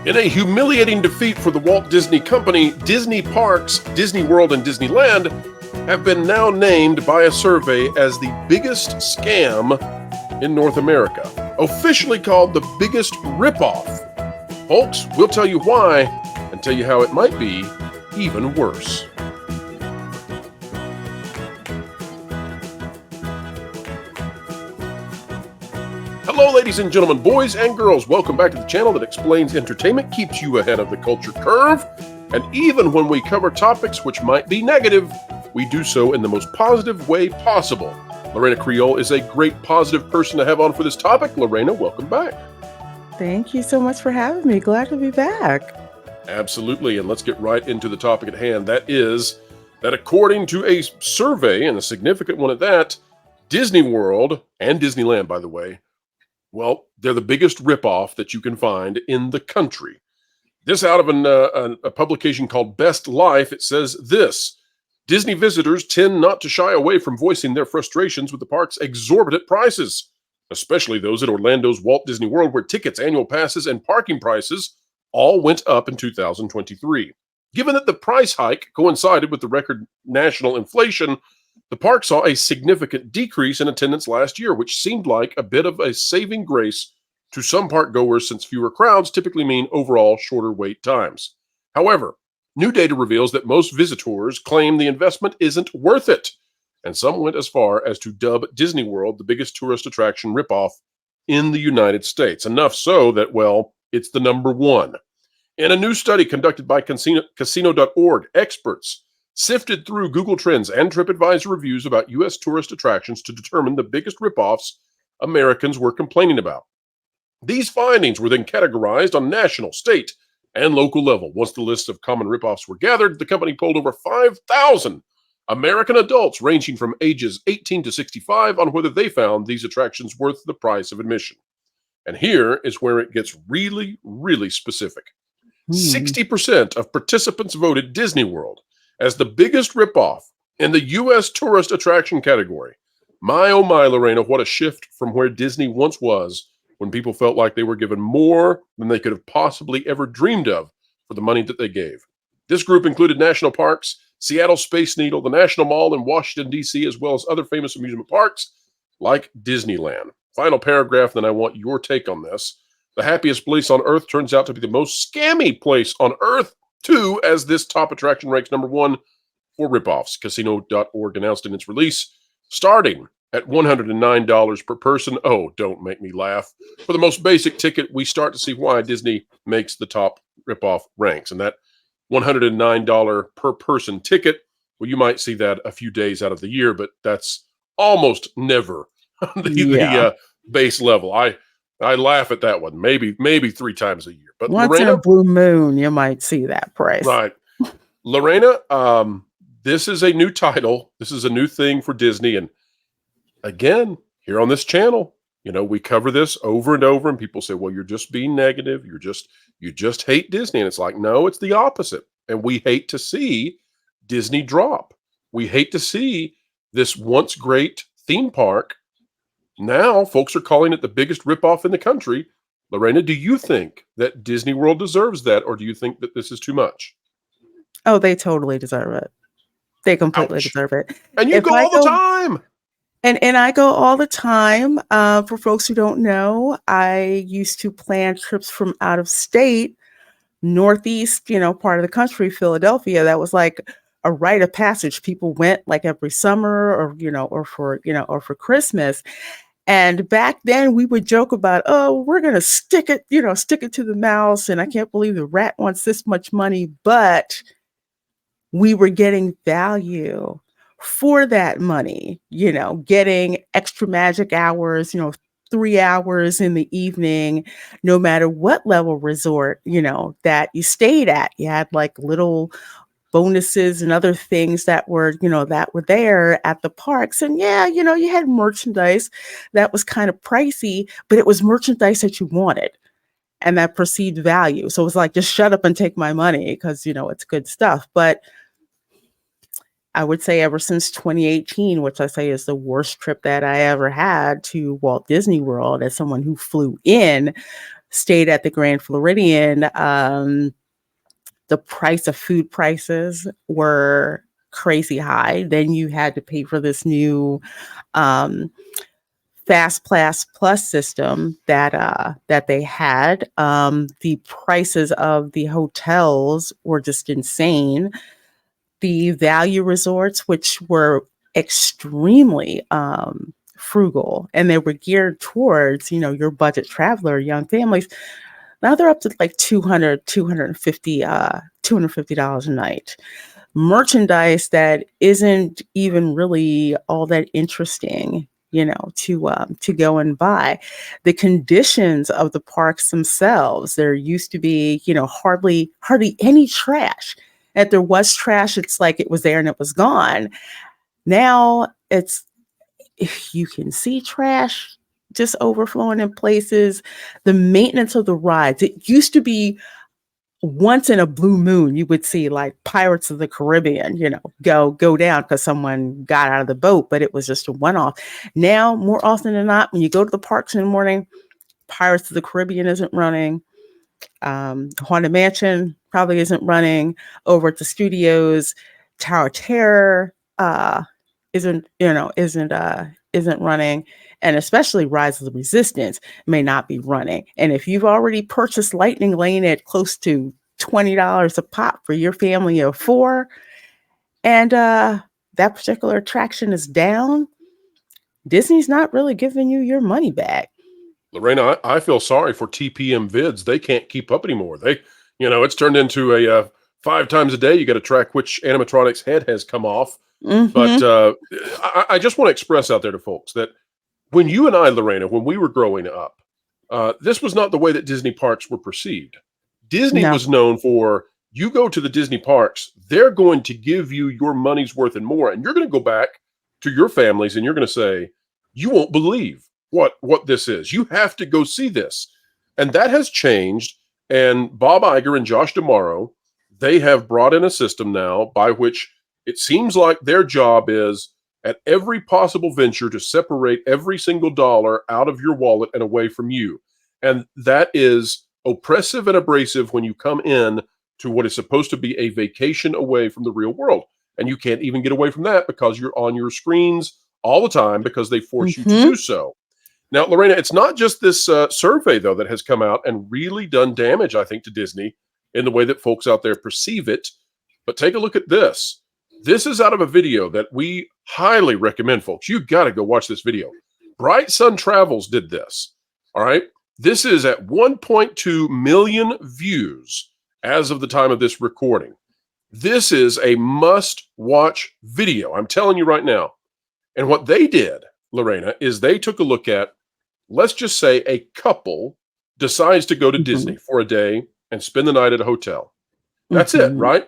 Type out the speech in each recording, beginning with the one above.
In a humiliating defeat for the Walt Disney Company, Disney Parks, Disney World, and Disneyland have been now named by a survey as the biggest scam in North America, officially called the biggest ripoff. Folks, we'll tell you why and tell you how it might be even worse. Hello, ladies and gentlemen, boys and girls. Welcome back to the channel that explains entertainment, keeps you ahead of the culture curve, and even when we cover topics which might be negative, we do so in the most positive way possible. Lorena Creole is a great positive person to have on for this topic. Lorena, welcome back. Thank you so much for having me. Glad to be back. Absolutely, and let's get right into the topic at hand. That is that according to a survey, and a significant one at that, Disney World, and Disneyland, by the way, well, they're the biggest ripoff that you can find in the country. This out of a publication called Best Life. It says this: Disney visitors tend not to shy away from voicing their frustrations with the park's exorbitant prices, especially those at Orlando's Walt Disney World, where tickets, annual passes, and parking prices all went up in 2023. Given that the price hike coincided with the record national inflation, the park saw a significant decrease in attendance last year, which seemed like a bit of a saving grace to some park goers, since fewer crowds typically mean overall shorter wait times. However, new data reveals that most visitors claim the investment isn't worth it, and some went as far as to dub Disney World the biggest tourist attraction ripoff in the United States. Enough so that, well, it's the number one. In a new study conducted by Casino.org, experts sifted through Google Trends and TripAdvisor reviews about U.S. tourist attractions to determine the biggest ripoffs Americans were complaining about. These findings were then categorized on national, state, and local level. Once the lists of common ripoffs were gathered, the company polled over 5,000 American adults ranging from ages 18 to 65 on whether they found these attractions worth the price of admission. And here is where it gets really, really specific. 60% of participants voted Disney World as the biggest ripoff in the U.S. tourist attraction category. My, oh my, Lorena, what a shift from where Disney once was, when people felt like they were given more than they could have possibly ever dreamed of for the money that they gave. This group included national parks, Seattle Space Needle, the National Mall in Washington, D.C., as well as other famous amusement parks like Disneyland. Final paragraph, then I want your take on this. The happiest place on earth turns out to be the most scammy place on earth, too, as this top attraction ranks number one for ripoffs. Casino.org announced in its release, starting at $109 per person. Oh, don't make me laugh. For the most basic ticket, we start to see why Disney makes the top ripoff ranks. And that $109 per person ticket, well, you might see that a few days out of the year, but that's almost never the base level. I laugh at that one. Maybe 3 times a year. But once Lorena, in a blue moon, you might see that price. Right. Lorena, this is a new title. This is a new thing for Disney. And again, here on this channel, we cover this over and over, and people say, well, you're just being negative. You just hate Disney. And it's like, no, it's the opposite. And we hate to see Disney drop. We hate to see this once great theme park. Now, folks are calling it the biggest ripoff in the country. Lorena, do you think that Disney World deserves that, or do you think that this is too much? Oh, they totally deserve it. They completely deserve it. And you go all the time. And I go all the time. For folks who don't know, I used to plan trips from out of state, Northeast, part of the country, Philadelphia. That was like a rite of passage. People went like every summer, or for Christmas. And back then we would joke about, oh, we're going to stick it to the mouse. And I can't believe the rat wants this much money, but we were getting value for that money, getting extra magic hours, 3 hours in the evening, no matter what level resort, that you stayed at. You had like little bonuses and other things that were there at the parks. And you had merchandise that was kind of pricey, but it was merchandise that you wanted and that perceived value. So it was like, just shut up and take my money because, it's good stuff. But I would say ever since 2018, which I say is the worst trip that I ever had to Walt Disney World as someone who flew in, stayed at the Grand Floridian, the price of food prices were crazy high. Then you had to pay for this new um, Fast Pass Plus system that they had. The prices of the hotels were just insane. The value resorts, which were extremely frugal, and they were geared towards, your budget traveler, young families. Now they're up to like 200, 250, $250 a night. Merchandise that isn't even really all that interesting, to go and buy. The conditions of the parks themselves, there used to be, hardly any trash. If there was trash, it's like it was there and it was gone. Now it's, if you can see trash just overflowing in places. The maintenance of the rides, it used to be once in a blue moon, you would see like Pirates of the Caribbean, go down because someone got out of the boat, but it was just a one-off. Now, more often than not, when you go to the parks in the morning, Pirates of the Caribbean isn't running. Haunted Mansion probably isn't running. Over at the studios, Tower of Terror isn't running, and especially Rise of the Resistance may not be running. And if you've already purchased Lightning Lane at close to $20 a pop for your family of four, and that particular attraction is down, Disney's not really giving you your money back. Lorena, I feel sorry for TPM Vids. They can't keep up anymore. It's turned into a 5 times a day you got to track which animatronic's head has come off. Mm-hmm. But I just want to express out there to folks that when you and I, Lorena, when we were growing up, this was not the way that Disney parks were perceived. Disney was known for, you go to the Disney parks, they're going to give you your money's worth and more. And you're going to go back to your families and you're going to say, you won't believe what this is. You have to go see this. And that has changed. And Bob Iger and Josh D'Amaro, they have brought in a system now by which it seems like their job is at every possible venture to separate every single dollar out of your wallet and away from you. And that is oppressive and abrasive when you come in to what is supposed to be a vacation away from the real world. And you can't even get away from that because you're on your screens all the time because they force you to do so. Now, Lorena, it's not just this survey, though, that has come out and really done damage, I think, to Disney in the way that folks out there perceive it. But take a look at this. This is out of a video that we highly recommend, folks. You got to go watch this video. Bright Sun Travels did this. All right. This is at 1.2 million views as of the time of this recording. This is a must-watch video. I'm telling you right now. And what they did, Lorena, is they took a look at, let's just say a couple decides to go to Disney for a day and spend the night at a hotel. That's it, right?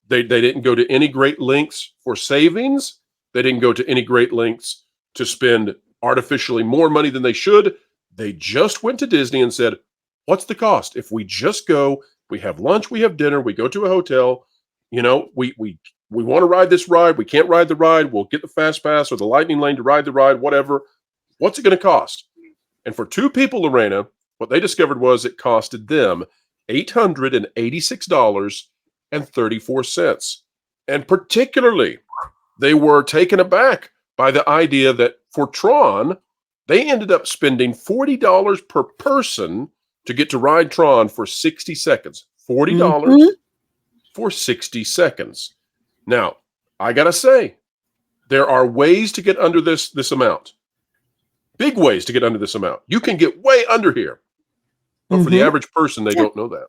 They didn't go to any great lengths for savings. They didn't go to any great lengths to spend artificially more money than they should. They just went to Disney and said, what's the cost? If we just go, we have lunch, we have dinner, we go to a hotel, we want to ride this ride. We can't ride the ride. We'll get the Fast Pass or the Lightning Lane to ride the ride, whatever. What's it going to cost? And for 2 people, Lorena, what they discovered was it costed them $886.34. And particularly, they were taken aback by the idea that for Tron, they ended up spending $40 per person to get to ride Tron for 60 seconds. $40 for 60 seconds. Now, I got to say, there are ways to get under this amount. Big ways to get under this amount. You can get way under here. But for the average person, they don't know that.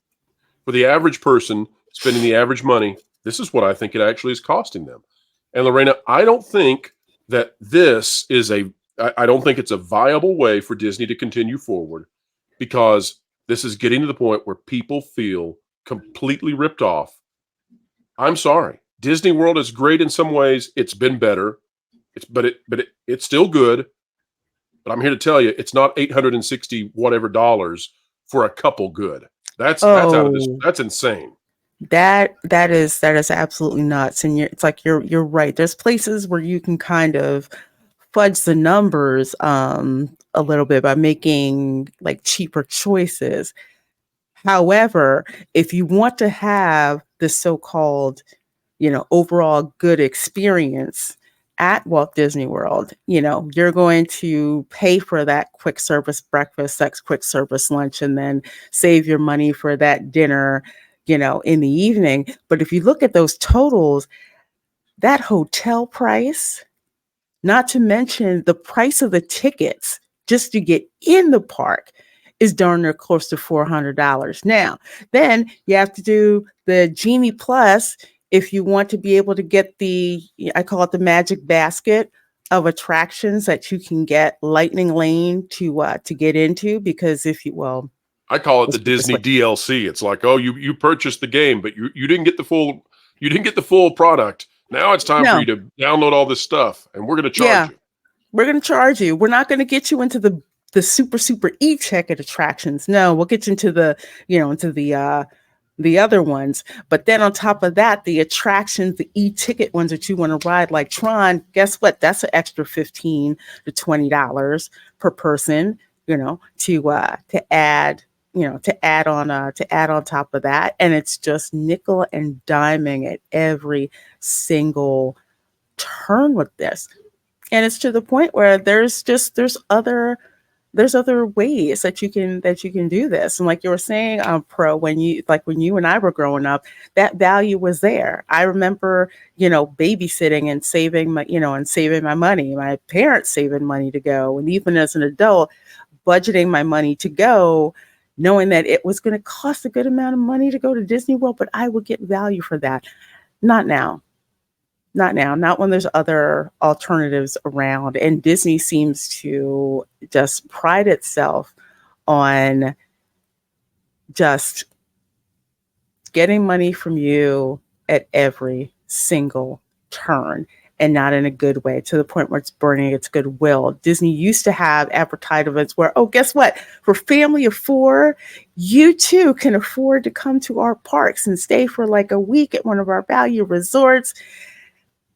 For the average person spending the average money, this is what I think it actually is costing them. And Lorena, I don't think that I don't think it's a viable way for Disney to continue forward, because this is getting to the point where people feel completely ripped off. I'm sorry. Disney World is great in some ways. It's been better. It's still good. But I'm here to tell you, it's not $860 whatever dollars for a couple good. That's out of this. That's insane. That is absolutely nuts. And it's like you're right. There's places where you can kind of fudge the numbers a little bit by making like cheaper choices. However, if you want to have the so-called, overall good experience at Walt Disney World, you're going to pay for that quick service breakfast, that quick service lunch, and then save your money for that dinner, in the evening. But if you look at those totals, that hotel price, not to mention the price of the tickets just to get in the park, is darn near close to $400. Now, then you have to do the Genie Plus if you want to be able to get I call it the magic basket of attractions that you can get Lightning Lane to get into. Because I call it let's the put it this Disney way. DLC. It's like, oh, you purchased the game, but you didn't get the full product. Now it's time for No, you to download all this stuff, and we're going to charge yeah, you. we're going to charge you. We're not going to get you into the super e-ticket attractions. No, we'll get you into the other ones. But then on top of that, the attractions, the e-ticket ones that you want to ride, like Tron, guess what? That's an extra $15 to $20 per person, to add, to add on top of that. And it's just nickel and diming at every single turn with this. And it's to the point where there's other ways that you can do this. And like you were saying, Pro, when you and I were growing up, that value was there. I remember, babysitting and saving my money, my parents saving money to go. And even as an adult, budgeting my money to go, knowing that it was going to cost a good amount of money to go to Disney World, but I would get value for that. Not now. Not now, not when there's other alternatives around. And Disney seems to just pride itself on just getting money from you at every single turn, and not in a good way, to the point where it's burning its goodwill. Disney used to have advertisements where, oh, guess what? For family of 4, you too can afford to come to our parks and stay for like a week at one of our value resorts.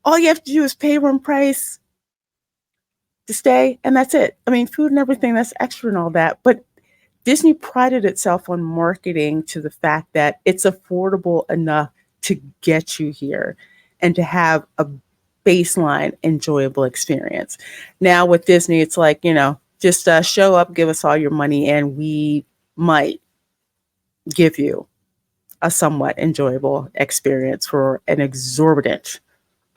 All you have to do is pay room price to stay, and that's it. I mean, food and everything, that's extra and all that. But Disney prided itself on marketing to the fact that it's affordable enough to get you here and to have a baseline enjoyable experience. Now with Disney, it's like, just show up, give us all your money, and we might give you a somewhat enjoyable experience for an exorbitant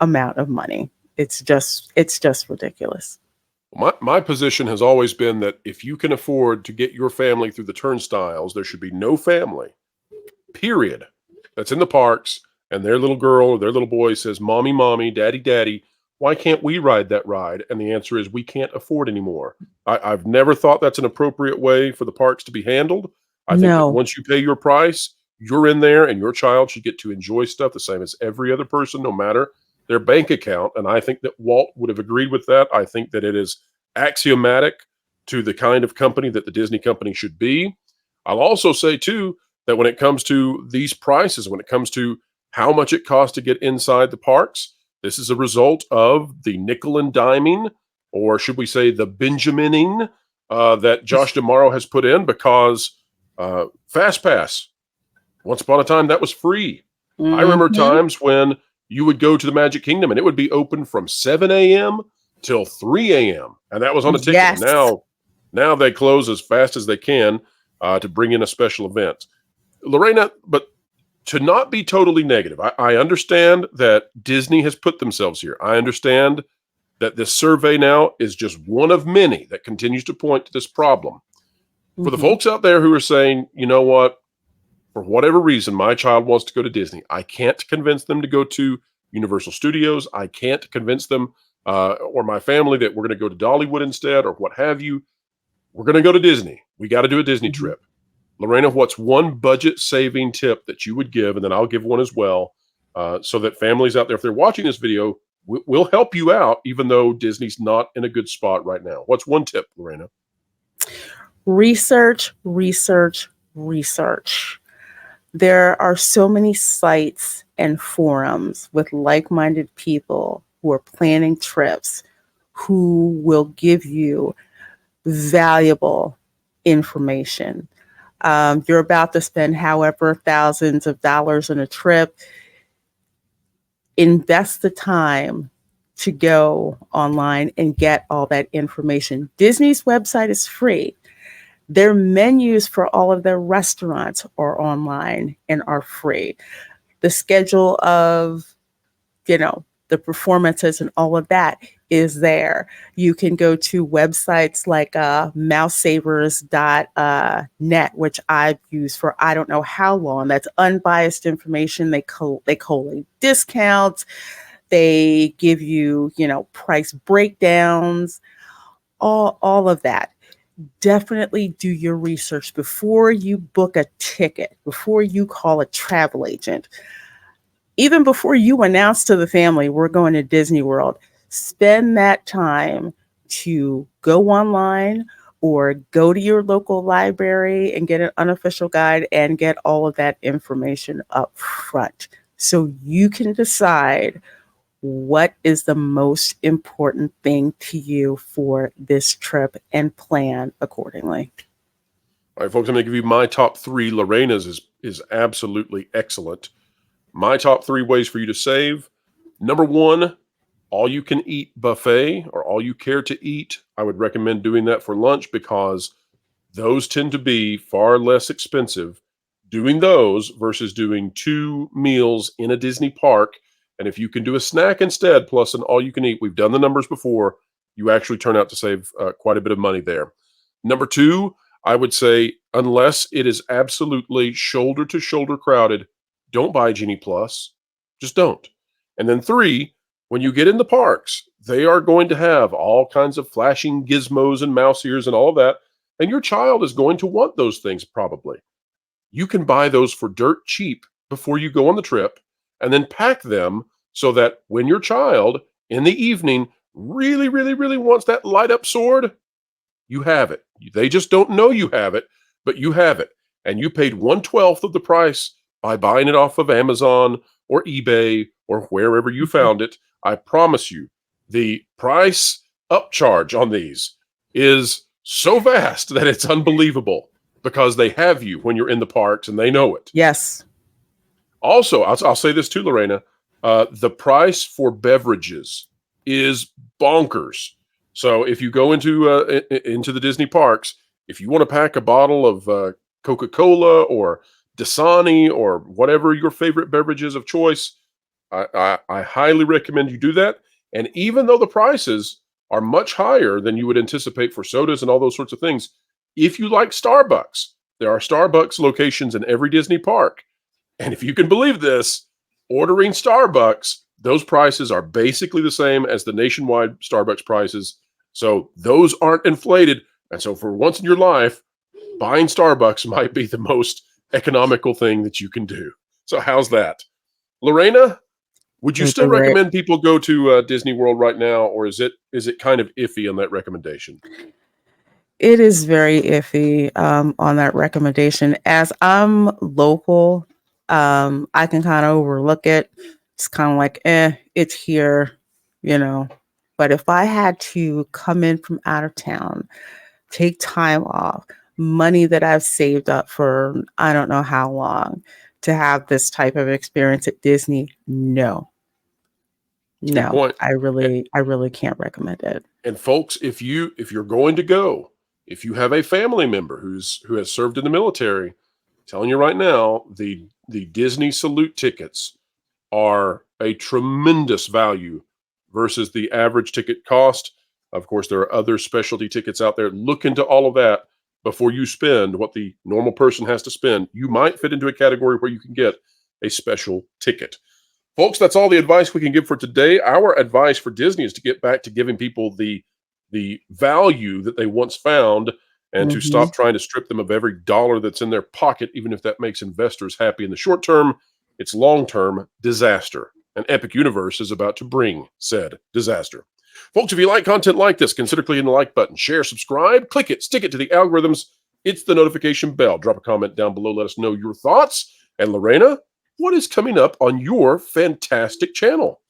amount of money. It's just ridiculous. My position has always been that if you can afford to get your family through the turnstiles, there should be no family, period, that's in the parks and their little girl or their little boy says, "Mommy, mommy, daddy, daddy, why can't we ride that ride?" And the answer is, we can't afford anymore. I've never thought that's an appropriate way for the parks to be handled. I think that No, once you pay your price, you're in there, and your child should get to enjoy stuff the same as every other person, no matter their bank account. And I think that Walt would have agreed with that. I think that it is axiomatic to the kind of company that the Disney company should be. I'll also say, too, that when it comes to these prices, when it comes to how much it costs to get inside the parks, this is a result of the nickel and diming, or should we say the Benjamining, that Josh D'Amaro has put in, because Fast Pass, once upon a time, that was free. I remember mm-hmm. times when you would go to the Magic Kingdom and it would be open from 7 a.m. till 3 a.m. And that was on a ticket. And Yes. now they close as fast as they can to bring in a special event. Lorena, but to not be totally negative, I understand that Disney has put themselves here. I understand that this survey now is just one of many that continues to point to this problem. For the Mm-hmm. folks out there who are saying, you know what, for whatever reason, my child wants to go to Disney, I can't convince them to go to Universal Studios. I can't convince them or my family that we're going to go to Dollywood instead, or what have you. We're going to go to Disney. We got to do a Disney Mm-hmm. trip. Lorena, what's one budget saving tip that you would give? And then I'll give one as well, so that families out there, if they're watching this video, we'll help you out, even though Disney's not in a good spot right now. What's one tip, Lorena? Research, research, research. There are so many sites and forums with like-minded people who are planning trips, who will give you valuable information. You're about to spend however thousands of dollars on a trip. Invest the time to go online and get all that information. Disney's website is free. Their menus for all of their restaurants are online and are free. The schedule of, the performances and all of that is there. You can go to websites like mousesavers.net, which I've used for I don't know how long. That's unbiased information. They collate discounts. They give you, price breakdowns, all of that. Definitely do your research before you book a ticket, before you call a travel agent. Even before you announce to the family, we're going to Disney World, spend that time to go online or go to your local library and get an unofficial guide and get all of that information up front so you can decide what is the most important thing to you for this trip and plan accordingly. All right, folks, I'm going to give you my top 3. Lorena's is absolutely excellent. My top 3 ways for you to save. Number 1, all you can eat buffet or all you care to eat. I would recommend doing that for lunch because those tend to be far less expensive doing those versus doing 2 meals in a Disney park. And if you can do a snack instead, plus an all you can eat, we've done the numbers before, you actually turn out to save quite a bit of money there. Number 2, I would say, unless it is absolutely shoulder to shoulder crowded, don't buy Genie Plus. Just don't. And then 3, when you get in the parks, they are going to have all kinds of flashing gizmos and mouse ears and all of that. And your child is going to want those things probably. You can buy those for dirt cheap before you go on the trip and then pack them so that when your child in the evening really, really, really wants that light up sword, you have it. They just don't know you have it, but you have it. And you paid 1/12 of the price by buying it off of Amazon or eBay or wherever you found it. I promise you, the price upcharge on these is so vast that it's unbelievable because they have you when you're in the parks and they know it. Yes. Also, I'll say this too, Lorena, the price for beverages is bonkers. So if you go into the Disney parks, if you want to pack a bottle of Coca-Cola or Dasani or whatever your favorite beverage is of choice, I highly recommend you do that. And even though the prices are much higher than you would anticipate for sodas and all those sorts of things, if you like Starbucks, there are Starbucks locations in every Disney park. And if you can believe this, ordering Starbucks, those prices are basically the same as the nationwide Starbucks prices. So those aren't inflated. And so for once in your life, buying Starbucks might be the most economical thing that you can do. So how's that? Lorena, would you still recommend people go to Disney World right now, or is it kind of iffy on that recommendation? It is very iffy on that recommendation. As I'm local, I can kind of overlook it. It's kind of like, it's here, But if I had to come in from out of town, take time off, money that I've saved up for I don't know how long to have this type of experience at Disney, no. Good point. I really can't recommend it. And folks, if you're going to go, if you have a family member who has served in the military, I'm telling you right now, the Disney Salute tickets are a tremendous value versus the average ticket cost. Of course, there are other specialty tickets out there. Look into all of that before you spend what the normal person has to spend. You might fit into a category where you can get a special ticket. Folks, that's all the advice we can give for today. Our advice for Disney is to get back to giving people the value that they once found and to stop trying to strip them of every dollar that's in their pocket, even if that makes investors happy in the short term. It's long-term disaster. An epic universe is about to bring said disaster. Folks, if you like content like this, consider clicking the like button, share, subscribe, click it, stick it to the algorithms. It's the notification bell. Drop a comment down below. Let us know your thoughts. And Lorena, what is coming up on your fantastic channel?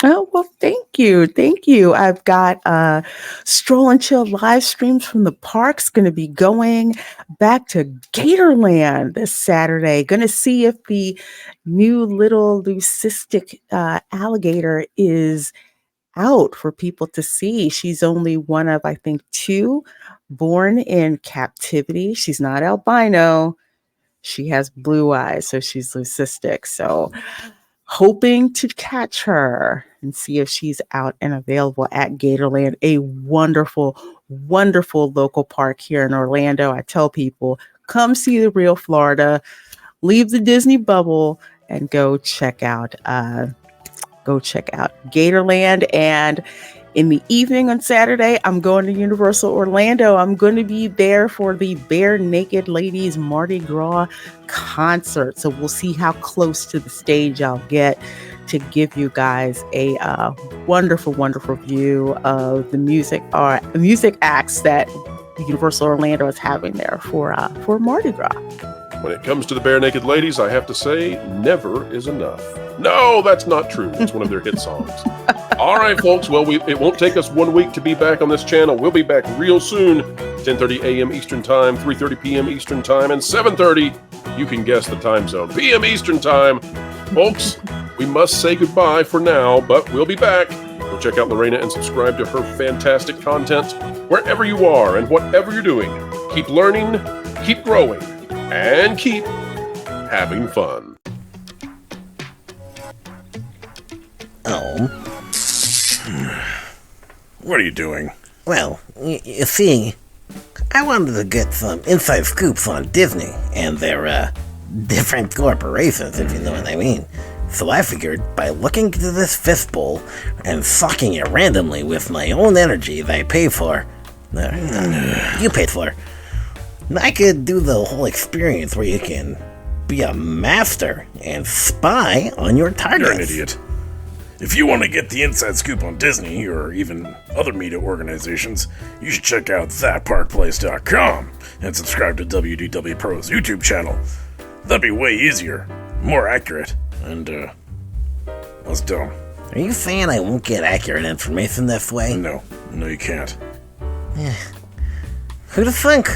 Oh, well, thank you. Thank you. I've got Stroll and Chill live streams from the parks. Going to be going back to Gatorland this Saturday. Going to see if the new little leucistic alligator is out for people to see. She's only one of, I think, two born in captivity. She's not albino. She has blue eyes, so she's leucistic. So hoping to catch her and see if she's out and available at Gatorland, a wonderful, wonderful local park here in Orlando. I tell people, come see the real Florida, leave the Disney bubble, and go check out Gatorland. And in the evening on Saturday, I'm going to Universal Orlando. I'm going to be there for the Bare Naked Ladies Mardi Gras concert. So we'll see how close to the stage I'll get to give you guys a wonderful, wonderful view of the music acts that Universal Orlando is having there for Mardi Gras. When it comes to the Bare Naked Ladies, I have to say, never is enough. No, that's not true. It's one of their hit songs. All right, folks. Well, it won't take us 1 week to be back on this channel. We'll be back real soon, 10:30 a.m. Eastern Time, 3:30 p.m. Eastern Time, and 7:30, you can guess the time zone, p.m. Eastern Time. Folks, we must say goodbye for now, but we'll be back. Go check out Lorena and subscribe to her fantastic content wherever you are and whatever you're doing. Keep learning, keep growing, and keep having fun. Oh. What are you doing? Well, you see, I wanted to get some inside scoops on Disney and their different corporations, if you know what I mean. So I figured by looking into this fistbowl and sucking it randomly with my own energy that I pay for, you paid for, I could do the whole experience where you can be a master and spy on your targets. You're an idiot. If you want to get the inside scoop on Disney, or even other media organizations, you should check out thatparkplace.com and subscribe to WDW Pro's YouTube channel. That'd be way easier, more accurate, and, less dumb. Are you saying I won't get accurate information this way? No, you can't. Who'd have think?